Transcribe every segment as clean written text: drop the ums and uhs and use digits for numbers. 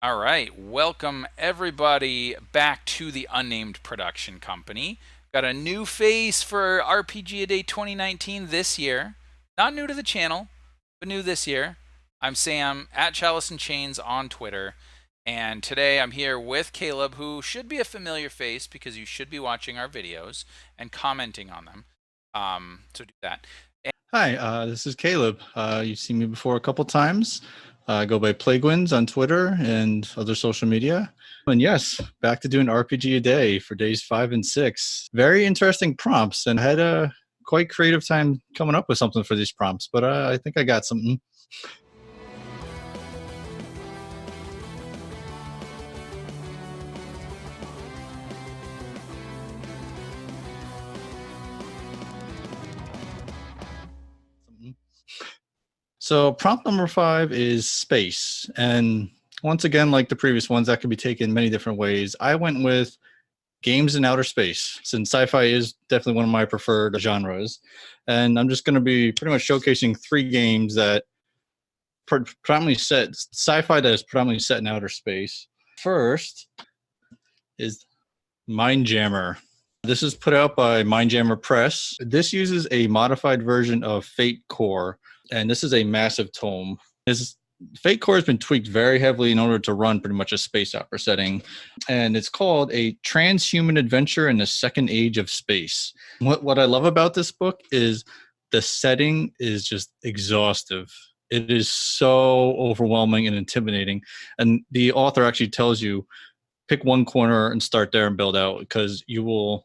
All right, welcome everybody back to the Unnamed Production Company. Got a new face for RPG A Day 2019 this year. Not new to the channel, but new this year. I'm Sam at Chalice and Chains on Twitter, and today I'm here with Caleb, who should be a familiar face because you should be watching our videos and commenting on them. So do that. Hi, this is Caleb. You've seen me before a couple times. I go by Plaguewinds on Twitter and other social media. And yes, back to doing RPG a day for days 5 and 6. Very interesting prompts, and I had a quite creative time coming up with something for these prompts, but I think I got something. So prompt number 5 is space. And once again, like the previous ones, that could be taken many different ways. I went with games in outer space, since sci-fi is definitely one of my preferred genres. And I'm just going to be pretty much showcasing 3 games that predominantly set sci-fi that is predominantly set in outer space. First is Mindjammer. This is put out by Mindjammer Press. This uses a modified version of Fate Core, and this is a massive tome. Fate Core has been tweaked very heavily in order to run pretty much a space opera setting, and it's called A Transhuman Adventure in the Second Age of Space. What I love about this book is the setting is just exhaustive. It is so overwhelming and intimidating, and the author actually tells you pick one corner and start there and build out, because you will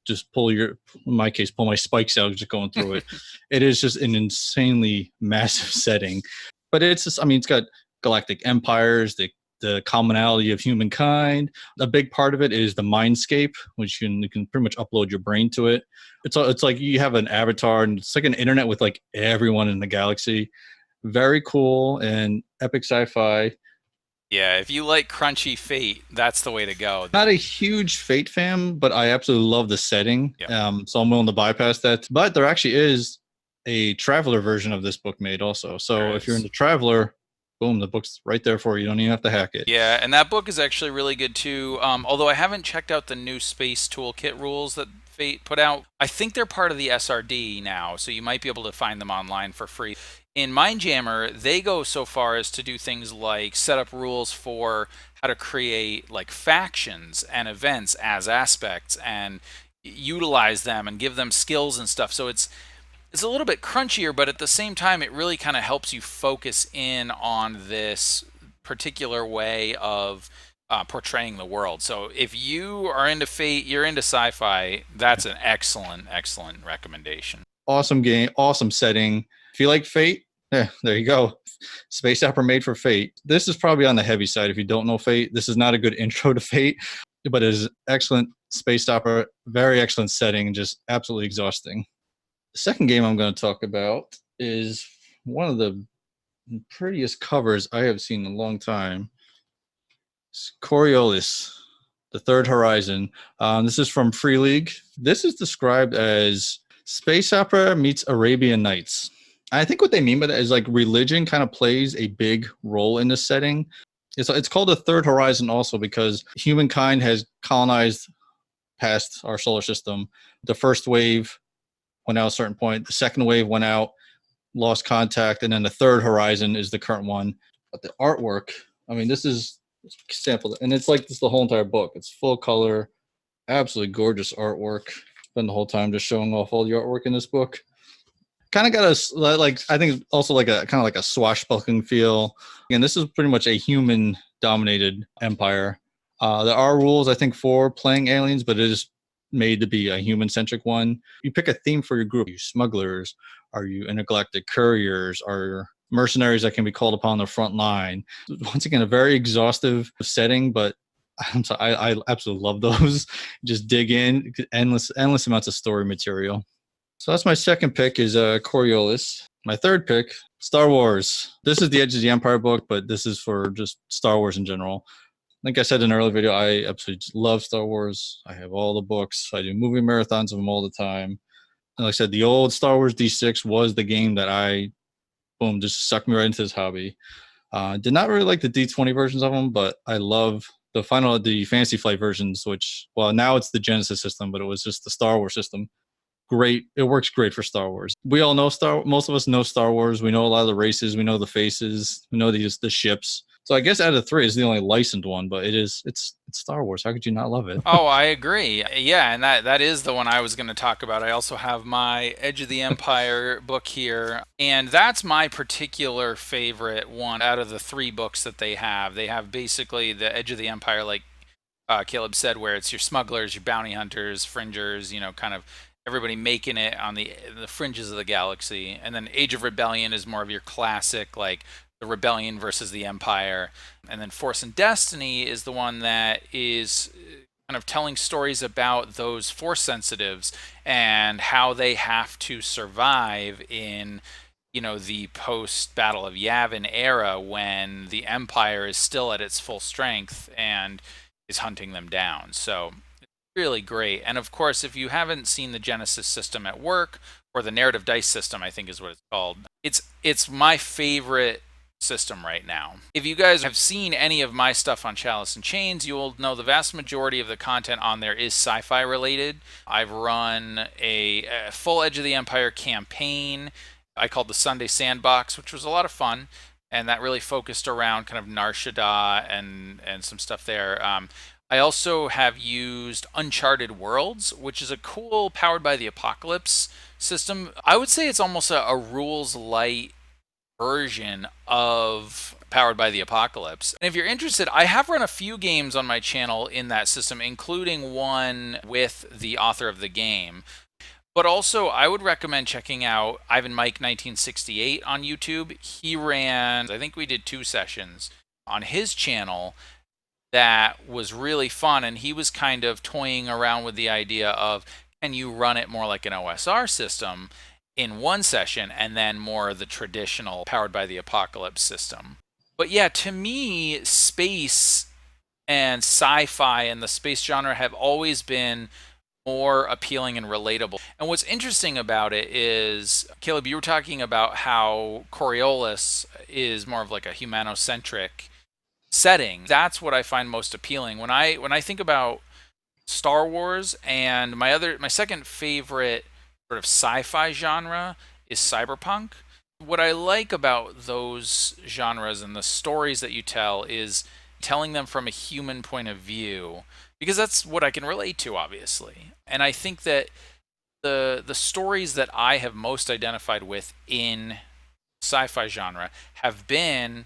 just pull in my case, pull my spikes out just going through it. It is just an insanely massive setting. But it's just, I mean, it's got galactic empires, the commonality of humankind. A big part of it is the mindscape, which you can pretty much upload your brain to it. It's like you have an avatar, and it's like an internet with like everyone in the galaxy. Very cool and epic sci-fi. Yeah, if you like crunchy Fate, that's the way to go. Not a huge Fate fan, but I absolutely love the setting. Yep. So I'm willing to bypass that. But there actually is a Traveler version of this book made also. So if you're into Traveler, boom, the book's right there for you. You don't even have to hack it. Yeah, and that book is actually really good too. Although I haven't checked out the new Space Toolkit rules that Fate put out. I think they're part of the SRD now, so you might be able to find them online for free. In Mindjammer, they go so far as to do things like set up rules for how to create like factions and events as aspects and utilize them and give them skills and stuff. So it's a little bit crunchier, but at the same time, it really kind of helps you focus in on this particular way of portraying the world. So if you are into Fate, you're into sci-fi, that's an excellent, excellent recommendation. Awesome game, awesome setting. If you like Fate, yeah, there you go. Space opera made for Fate. This is probably on the heavy side if you don't know Fate. This is not a good intro to Fate, but it is excellent space opera, very excellent setting, just absolutely exhausting. The second game I'm going to talk about is one of the prettiest covers I have seen in a long time. It's Coriolis, The Third Horizon. This is from Free League. This is described as space opera meets Arabian Nights. I think what they mean by that is like religion kind of plays a big role in this setting. It's called The Third Horizon also because humankind has colonized past our solar system. The first wave went out at a certain point. The second wave went out, lost contact, and then the third horizon is the current one. But the artwork, I mean, this is sample, and it's like this the whole entire book. It's full color, absolutely gorgeous artwork. Spend the whole time just showing off all the artwork in this book. Kind of got a like, I think also like a kind of like a swashbuckling feel. And this is pretty much a human dominated empire. There are rules, I think, for playing aliens, but it is made to be a human-centric one. You pick a theme for your group. Are you smugglers? Are you intergalactic couriers? Are mercenaries that can be called upon the front line? Once again, a very exhaustive setting, but I'm sorry, I absolutely love those. Just dig in, endless amounts of story material. So that's my second pick is Coriolis. My third pick, Star Wars. This is the Edge of the Empire book, but this is for just Star Wars in general. Like I said in an earlier video, I absolutely just love Star Wars. I have all the books. I do movie marathons of them all the time. And like I said, the old Star Wars D6 was the game that boom, just sucked me right into this hobby. Did not really like the D20 versions of them, but I love the Fantasy Flight versions, which, well, now it's the Genesis system, but it was just the Star Wars system. Great. It works great for Star Wars. We all know most of us know Star Wars. We know a lot of the races. We know the faces. We know the ships. So I guess out of the three, it's the only licensed one, but it's Star Wars. How could you not love it? Oh, I agree. Yeah, and that is the one I was going to talk about. I also have my Edge of the Empire book here, and that's my particular favorite one out of the three books that they have. They have basically the Edge of the Empire, like Caleb said, where it's your smugglers, your bounty hunters, fringers, kind of everybody making it on the fringes of the galaxy. And then Age of Rebellion is more of your classic, like the rebellion versus the Empire. And then Force and Destiny is the one that is kind of telling stories about those Force sensitives and how they have to survive in the post Battle of Yavin era when the Empire is still at its full strength and is hunting them down. So really great. And of course, if you haven't seen the Genesis system at work, or the narrative dice system, I think is what it's called, it's my favorite system right now. If you guys have seen any of my stuff on Chalice and Chains, you will know the vast majority of the content on there is sci-fi related. I've run a full Edge of the Empire campaign I called the Sunday Sandbox, which was a lot of fun, and that really focused around kind of Nar Shaddaa and some stuff there. I also have used Uncharted Worlds, which is a cool powered by the apocalypse system. I would say it's almost a rules light version of powered by the apocalypse. And if you're interested, I have run a few games on my channel in that system, including one with the author of the game. But also, I would recommend checking out Ivan Mike 1968 on YouTube. He ran, I think we did 2 sessions on his channel that was really fun, and he was kind of toying around with the idea of, can you run it more like an OSR system in one session and then more the traditional powered by the apocalypse system. But yeah, to me, space and sci-fi and the space genre have always been more appealing and relatable. And what's interesting about it is, Caleb, you were talking about how Coriolis is more of like a humanocentric setting. That's what I find most appealing when I think about Star Wars. And my second favorite sort of sci-fi genre is cyberpunk. What I like about those genres and the stories that you tell is telling them from a human point of view, because that's what I can relate to, obviously. And I think that the stories that I have most identified with in sci-fi genre have been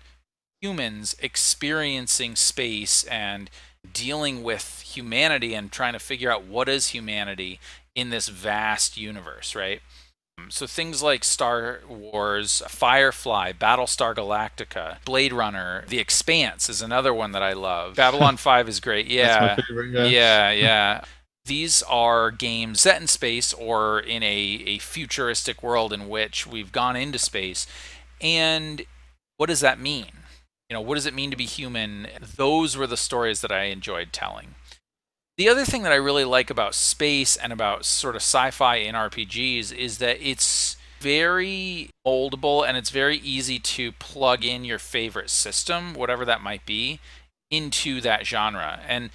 humans experiencing space and dealing with humanity and trying to figure out what is humanity in this vast universe, right? So things like Star Wars, Firefly, Battlestar Galactica, Blade Runner, The Expanse is another one that I love. Babylon 5 is great. That's my Yeah. favorite. Yeah. Yeah. These are games set in space or in a futuristic world in which we've gone into space. And what does that mean? What does it mean to be human? Those were the stories that I enjoyed telling. The other thing that I really like about space and about sort of sci-fi in RPGs is that it's very moldable and it's very easy to plug in your favorite system, whatever that might be, into that genre. And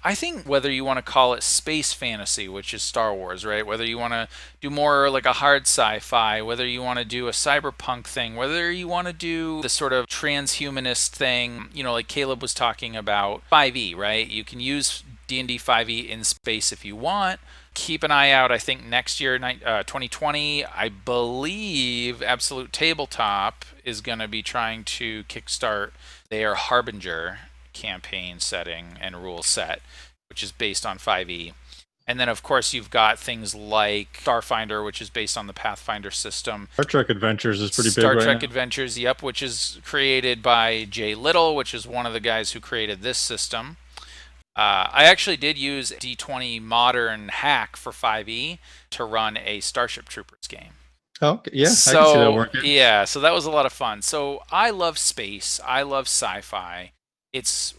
I think whether you want to call it space fantasy, which is Star Wars, right? Whether you want to do more like a hard sci-fi, whether you want to do a cyberpunk thing, whether you want to do the sort of transhumanist thing, like Caleb was talking about 5e, right? You can use D&D 5e in space if you want. Keep an eye out. I think next year, 2020, I believe Absolute Tabletop is going to be trying to kickstart their Harbinger campaign setting and rule set, which is based on 5e. And then, of course, you've got things like Starfinder, which is based on the Pathfinder system. Star Trek Adventures is pretty big Star right Trek now. Adventures, yep, which is created by Jay Little, which is one of the guys who created this system. I actually did use D20 Modern Hack for 5e to run a Starship Troopers game. Oh, okay. Yeah, I can see that So, working. yeah, so that was a lot of fun. So, I love space. I love sci-fi. It's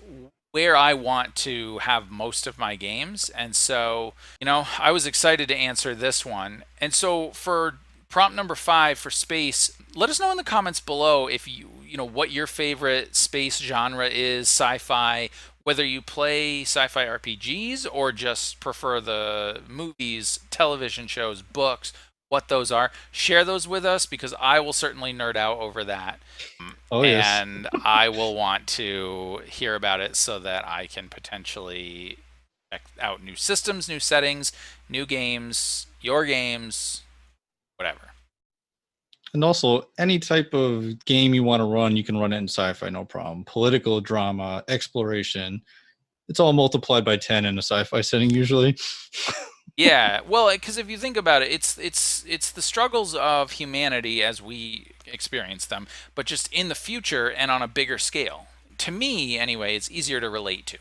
where I want to have most of my games. And so, I was excited to answer this one. And so, for prompt number 5 for space, let us know in the comments below if what your favorite space genre is, sci-fi, whether you play sci-fi RPGs or just prefer the movies, television shows, books, what those are. Share those with us because I will certainly nerd out over that. Oh yes. And I will want to hear about it so that I can potentially check out new systems, new settings, new games, your games, whatever. And also, any type of game you want to run, you can run it in sci-fi, no problem. Political drama, exploration, it's all multiplied by 10 in a sci-fi setting usually. Yeah, well, because if you think about it, it's the struggles of humanity as we experience them, but just in the future and on a bigger scale. To me, anyway, it's easier to relate to.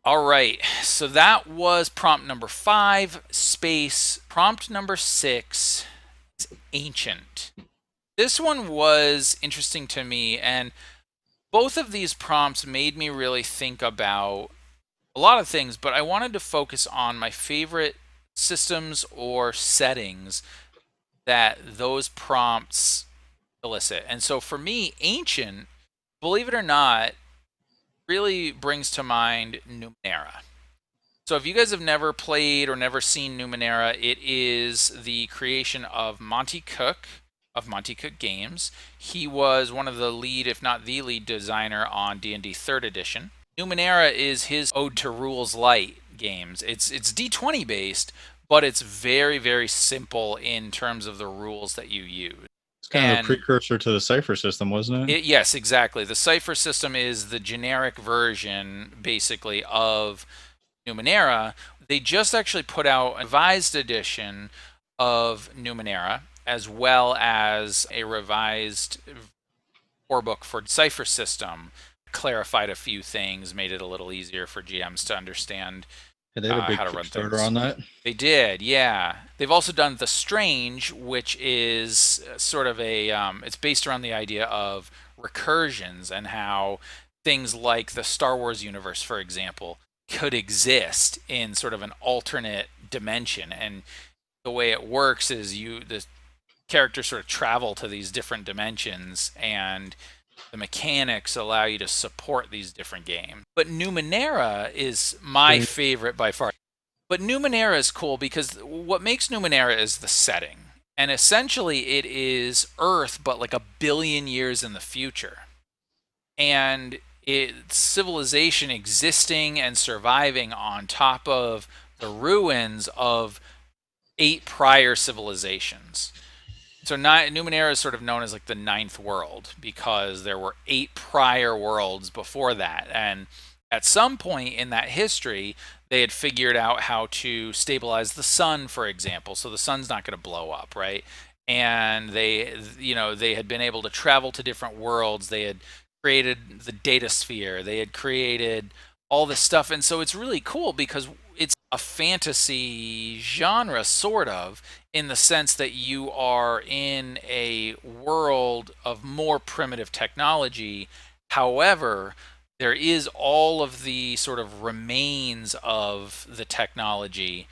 All right, so that was prompt number 5, space. Prompt number 6 is ancient. This one was interesting to me, and both of these prompts made me really think about a lot of things, but I wanted to focus on my favorite systems or settings that those prompts elicit. And so for me, ancient, believe it or not, really brings to mind Numenera. So if you guys have never played or never seen Numenera, it is the creation of Monty Cook of Monty Cook Games. He was one of the lead, if not the lead designer on D&D 3rd edition. Numenera is his Ode to Rules Light games. It's D20 based, but it's very very simple in terms of the rules that you use. It's kind of the And precursor to the Cypher system, wasn't it? yes, exactly. The Cipher system is the generic version basically of Numenera. They just actually put out a revised edition of Numenera as well as a revised core book for Cipher system. Clarified a few things, made it a little easier for GMs to understand Yeah, they had a big how to run Kickstarter things. on that. They did, yeah. They've also done The Strange, which is sort of it's based around the idea of recursions and how things like the Star Wars universe, for example, could exist in sort of an alternate dimension. And the way it works is the characters sort of travel to these different dimensions and the mechanics allow you to support these different games. But Numenera is my Pretty favorite by far. But Numenera is cool because what makes Numenera is the setting. And essentially it is Earth, but like a billion years in the future. And it's civilization existing and surviving on top of the ruins of 8 prior civilizations. So Numenera is sort of known as like the ninth world because there were 8 prior worlds before that. And at some point in that history, they had figured out how to stabilize the sun, for example, so the sun's not going to blow up, right? And they had been able to travel to different worlds. They had created the data sphere. They had created all this stuff, and so it's really cool because it's a fantasy genre, sort of, in the sense that you are in a world of more primitive technology. However, there is all of the sort of remains of the technology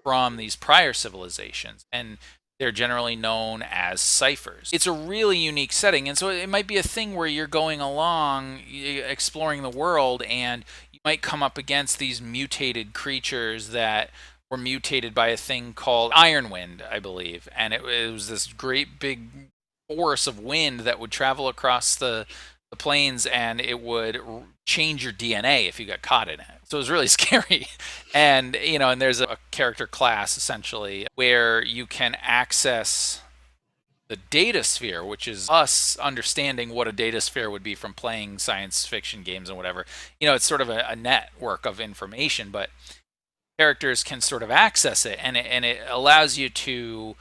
from these prior civilizations, and they're generally known as ciphers. It's a really unique setting, and so it might be a thing where you're going along exploring the world and you might come up against these mutated creatures that were mutated by a thing called Ironwind, I believe, and it was this great big force of wind that would travel across the planes and it would change your DNA if you got caught in it. So it was really scary. And and there's a character class essentially where you can access the data sphere, which is us understanding what a data sphere would be from playing science fiction games and whatever. It's sort of a network of information, but characters can sort of access it, and it allows you to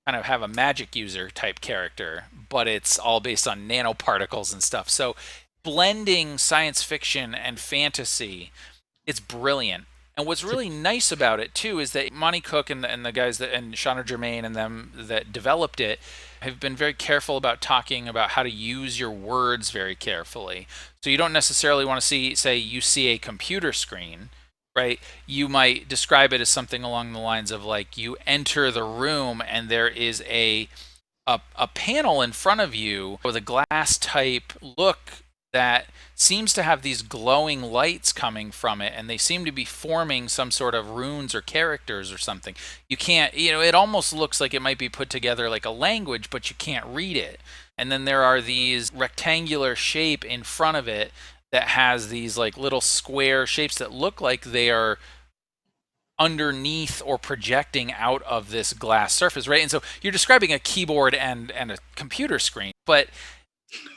kind of have a magic user type character, but it's all based on nanoparticles and stuff. So blending science fiction and fantasy, it's brilliant. And what's really nice about it too is that Monty Cook and the guys that and Shauna Germain and them that developed it have been very careful about talking about how to use your words very carefully. So you don't necessarily want to say you see a computer screen, right? You might describe it as something along the lines of like you enter the room and there is a a panel in front of you with a glass type look that seems to have these glowing lights coming from it, and they seem to be forming some sort of runes or characters or something. You can't, it almost looks like it might be put together like a language, but you can't read it. And then there are these rectangular shape in front of it that has these like little square shapes that look like they are underneath or projecting out of this glass surface, right? And so you're describing a keyboard and a computer screen, but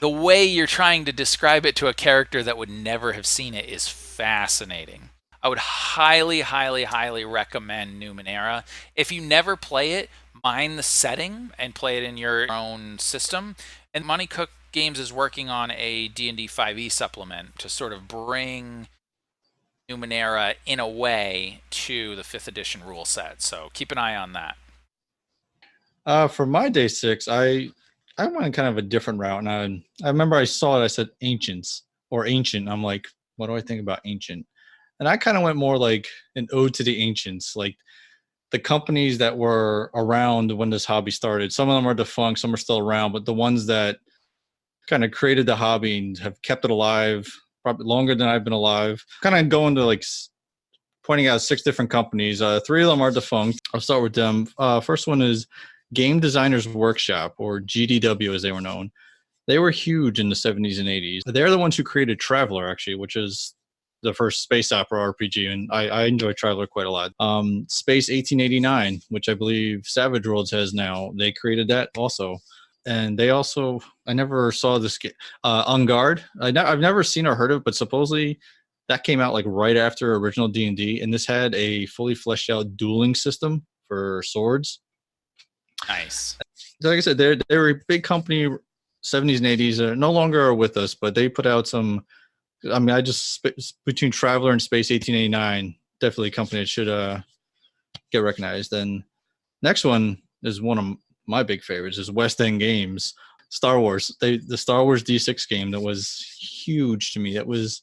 the way you're trying to describe it to a character that would never have seen it is fascinating. I would highly, highly, highly recommend Numenera. If you never play it, mine the setting and play it in your own system. And Money Cook Games is working on a D&D 5e supplement to sort of bring Numenera in a way to the 5th edition rule set. So keep an eye on that. For my day six, I went kind of a different route, and I remember I saw it. I said ancients or ancient. I'm like, what do I think about ancient? And I kind of went more like an ode to the ancients, like the companies that were around when this hobby started. Some of them are defunct, some are still around, but the ones that kind of created the hobby and have kept it alive probably longer than I've been alive. Kind of going to like pointing out six different companies. Three of them are defunct. I'll start with them. First one is Game Designers Workshop, or GDW as they were known. They were huge in the 70s and 80s. They're the ones who created Traveler, actually, which is the first space opera RPG, and I enjoy Traveler quite a lot. Space 1889, which I believe Savage Worlds has now, they created that also. And they also, I never saw this game, On Guard. I've never seen or heard of it, but supposedly that came out like right after original D&D, and this had a fully fleshed out dueling system for swords. Nice. Like I said, they're a big company, 70s and 80s. They're no longer with us, but they put out some. I mean, between Traveler and Space 1889, definitely a company that should get recognized. And next one is one of my big favorites, is West End Games. Star Wars. The Star Wars D6 game that was huge to me. That was,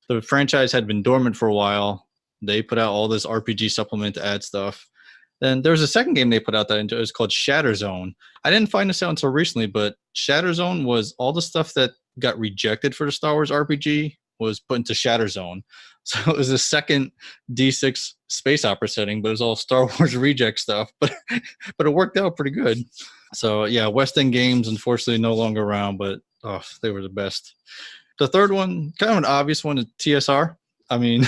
the franchise had been dormant for a while. They put out all this RPG supplement to add stuff. Then there was a second game they put out that it was called Shatter Zone. I didn't find this out until recently, but Shatter Zone was all the stuff that got rejected for the Star Wars RPG was put into Shatter Zone. So it was the second D6 space opera setting, but it was all Star Wars reject stuff. But it worked out pretty good. So yeah, West End Games unfortunately no longer around, but oh, they were the best. The third one, kind of an obvious one, is TSR. I mean,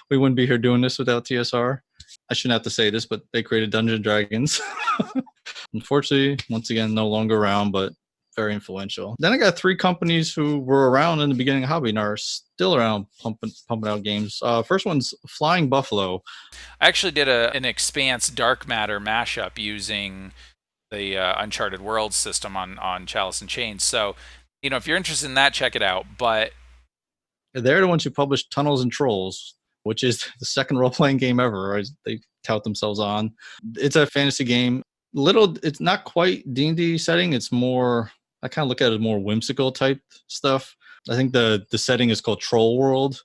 we wouldn't be here doing this without TSR. I shouldn't have to say this, but they created Dungeons and Dragons. Unfortunately, once again, no longer around, but very influential. Then I got three companies who were around in the beginning of hobby and are still around pumping out games. First one's Flying Buffalo. I actually did an Expanse Dark Matter mashup using the Uncharted Worlds system on Chalice and Chains. So, if you're interested in that, check it out. But they're the ones who published Tunnels and Trolls, which is the second role-playing game ever, as they tout themselves on. It's a fantasy game. It's not quite D&D setting. It's more, I kind of look at it as more whimsical type stuff. I think the setting is called Troll World.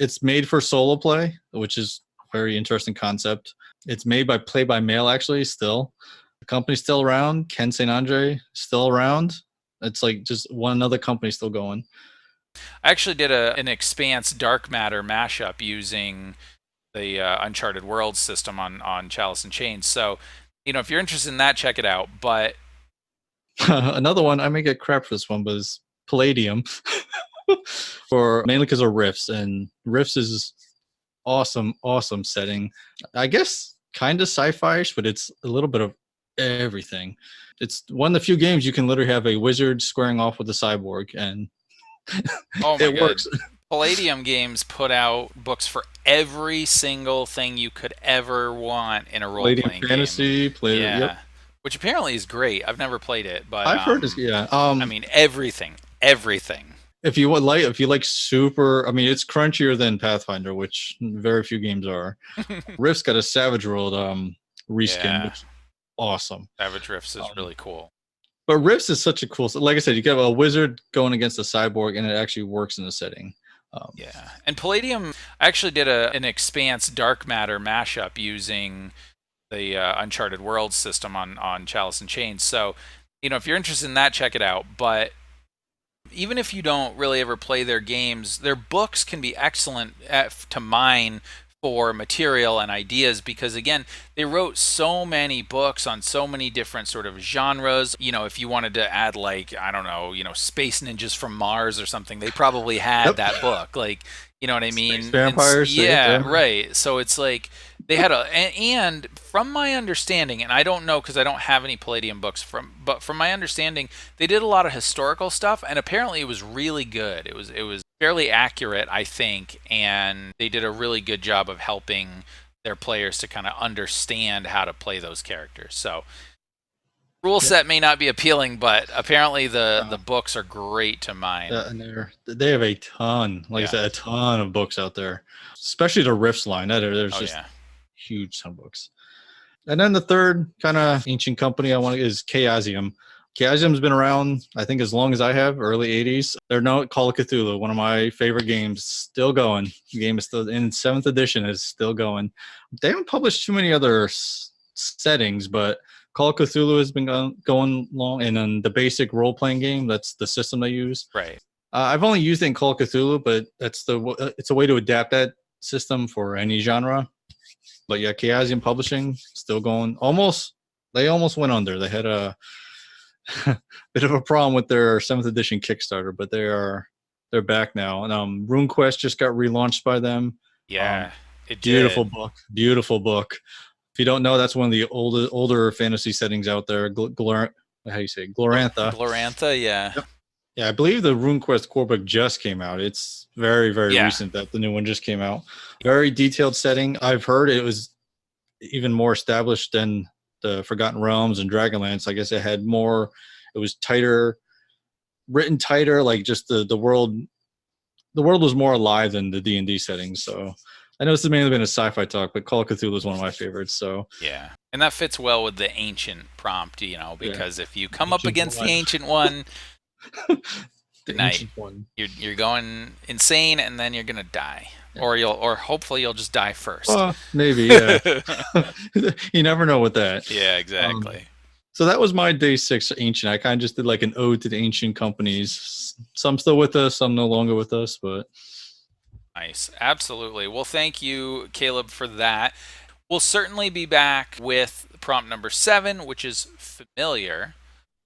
It's made for solo play, which is a very interesting concept. It's made by Play by Mail, actually, still. The company's still around. Ken St. Andre still around. It's like just one another company still going. I actually did an Expanse Dark Matter mashup using the Uncharted Worlds system on Chalice and Chains. So, if you're interested in that, check it out. But another one, I may get crap for this one, but is Palladium. For mainly because of Rifts, and Rifts is awesome setting. I guess kind of sci-fi-ish, but it's a little bit of everything. It's one of the few games you can literally have a wizard squaring off with a cyborg, and oh my it God. works. Palladium Games put out books for every single thing you could ever want in a role-playing game. Fantasy, Yeah. Yep. Which apparently is great. I've never played it, but I've heard this. Yeah. I mean, everything. If you like super, I mean, it's crunchier than Pathfinder, which very few games are. Rift's got a Savage World reskin, Yeah. which is awesome. Savage Rifts is really cool. But Rifts is such a cool. Like I said, you get a wizard going against a cyborg, and it actually works in the setting. Yeah, and Palladium, I actually did an Expanse Dark Matter mashup using the Uncharted Worlds system on Chalice and Chains. So, if you're interested in that, check it out. But even if you don't really ever play their games, their books can be excellent to mine for material and ideas because again, they wrote so many books on so many different sort of genres. If you wanted to add like, I don't know, space ninjas from Mars or something, they probably had Yep. that book. Like, you know what I Space mean? And vampires. Yep, yeah, there. right. So it's like they had and from my understanding, and I don't know because I don't have any Palladium books but from my understanding, they did a lot of historical stuff, and apparently it was really good. It was fairly accurate, I think, and they did a really good job of helping their players to kind of understand how to play those characters. So rule Yep. set may not be appealing, but apparently the Uh, books are great to mine. and they have a ton, like I Yeah. said, a ton of books out there, especially the Rifts line. There's Oh just yeah. huge ton of books. And then the third kind of ancient company I want is Chaosium. Chaosium's been around, I think, as long as I have, early 80s. They're no Call of Cthulhu, one of my favorite games, still going. The game is still in 7th edition, is still going. They haven't published too many other settings, but Call of Cthulhu has been going long. And then the basic role playing game, that's the system they use. Right. I've only used it in Call of Cthulhu, but it's a way to adapt that system for any genre. But yeah, Chaosium Publishing still going. They almost went under. They had a bit of a problem with their 7th edition Kickstarter, but they're back now. And RuneQuest just got relaunched by them. Um, Yeah, it beautiful did. book, beautiful book. If you don't know, that's one of the older fantasy settings out there. How do you say Glorantha? Glorantha, yeah. Yep. Yeah, I believe the RuneQuest core book just came out. It's very, very Yeah. recent that the new one just came out. Very detailed setting. I've heard it was even more established than the Forgotten Realms and Dragonlance. I guess it had more. It was tighter, written tighter. Like just the world. The world was more alive than the D&D settings. So I know this has mainly been a sci-fi talk, but Call of Cthulhu is one of my favorites. So Yeah. And that fits well with the ancient prompt, yeah, because if you come up ancient against the one, ancient one, good the night. ancient one. You're going insane and then you're gonna die. Yeah. Or hopefully you'll just die first. Maybe, yeah. You never know with that. Yeah, Um, exactly. so that was my day 6 ancient. I kind of just did like an ode to the ancient companies. Some still with us, some no longer with us, but Nice. Absolutely. Well, thank you, Caleb, for that. We'll certainly be back with prompt number 7, which is familiar.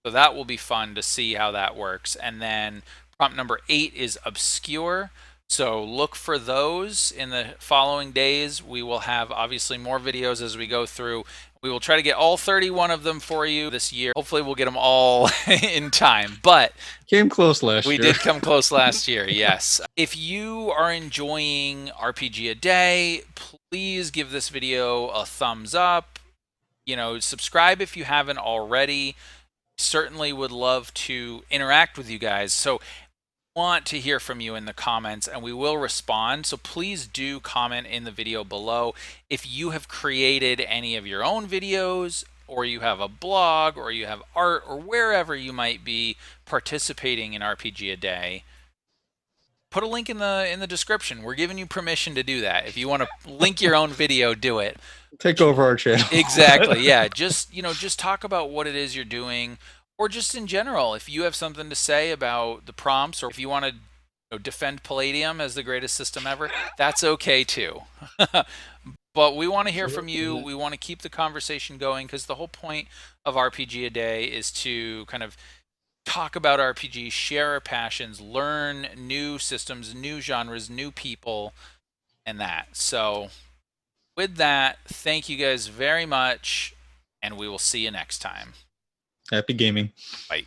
So that will be fun to see how that works. And then prompt number 8 is obscure. So look for those in the following days. We will have obviously more videos as we go through. We will try to get all 31 of them for you this year. Hopefully we'll get them all in time. But came close last we year. did come close last year, yes. If you are enjoying RPG a Day, please give this video a thumbs up. Subscribe if you haven't already. Certainly would love to interact with you guys. So want to hear from you in the comments and we will respond. So please do comment in the video below. If you have created any of your own videos or you have a blog or you have art or wherever you might be participating in RPG a Day, put a link in the description. We're giving you permission to do that. If you want to link your own video, do it. Take over our channel. Exactly. Yeah. Just talk about what it is you're doing, or just in general, if you have something to say about the prompts, or if you want to defend Palladium as the greatest system ever, that's okay too. But we want to hear from you. We want to keep the conversation going because the whole point of RPG a Day is to kind of talk about RPGs, share our passions, learn new systems, new genres, new people, and that. So with that, thank you guys very much, and we will see you next time. Happy gaming. Bye.